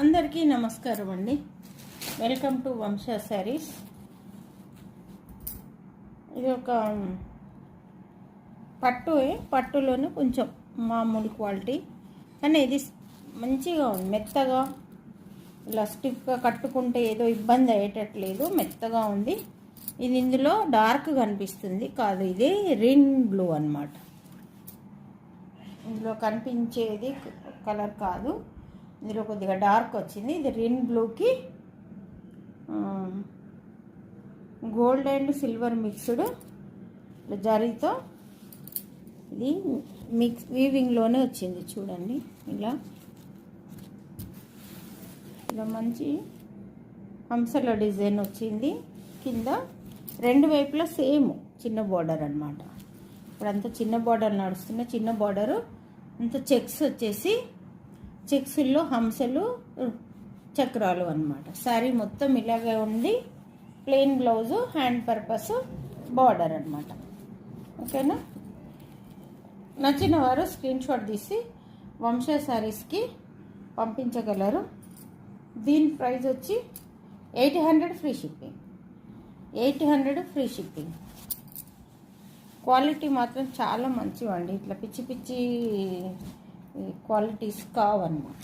అందరికీ నమస్కారం అండి. వెల్కమ్ టు వంశ శారీస్. ఇది ఒక పట్టులోనే కొంచెం మామూలు క్వాలిటీ, కానీ ఇది మంచిగా ఉంది. మెత్తగా ఇలా స్టిఫ్గా కట్టుకుంటే ఏదో ఇబ్బంది అయ్యేటట్లేదు, మెత్తగా ఉంది. ఇది ఇందులో డార్క్ కనిపిస్తుంది కాదు, ఇది రిన్ బ్లూ అన్నమాట. ఇందులో కనిపించేది కలర్ కాదు, ఇందులో కొద్దిగా డార్క్ వచ్చింది. ఇది రిన్ బ్లూకి గోల్డ్ అండ్ సిల్వర్ మిక్స్డ్ జరీతో ఇది వీవింగ్లోనే వచ్చింది. చూడండి, ఇలా మంచి హంసల డిజైన్ వచ్చింది. కింద రెండు వైపులా సేమ్ చిన్న బార్డర్ అన్నమాట. ఇప్పుడంతా చిన్న బార్డర్ నడుస్తున్న, చిన్న బార్డరు అంత చెక్స్ వచ్చేసి చెక్స్లో హంసలు చక్రాలు అన్నమాట. శారీ మొత్తం ఇలాగే ఉంది. Plain blouse, hand purpose border అన్నమాట. ఓకేనా? నచ్చిన వారు స్క్రీన్ షాట్ తీసి వంశ శారీస్కి పంపించగలరు. దీని ప్రైస్ వచ్చి 800 free shipping. 800 free shipping. Quality మాత్రం చాలా మంచివండి. ఇట్లా పిచ్చి పిచ్చి క్వాలిటీస్ కావన్నమాట.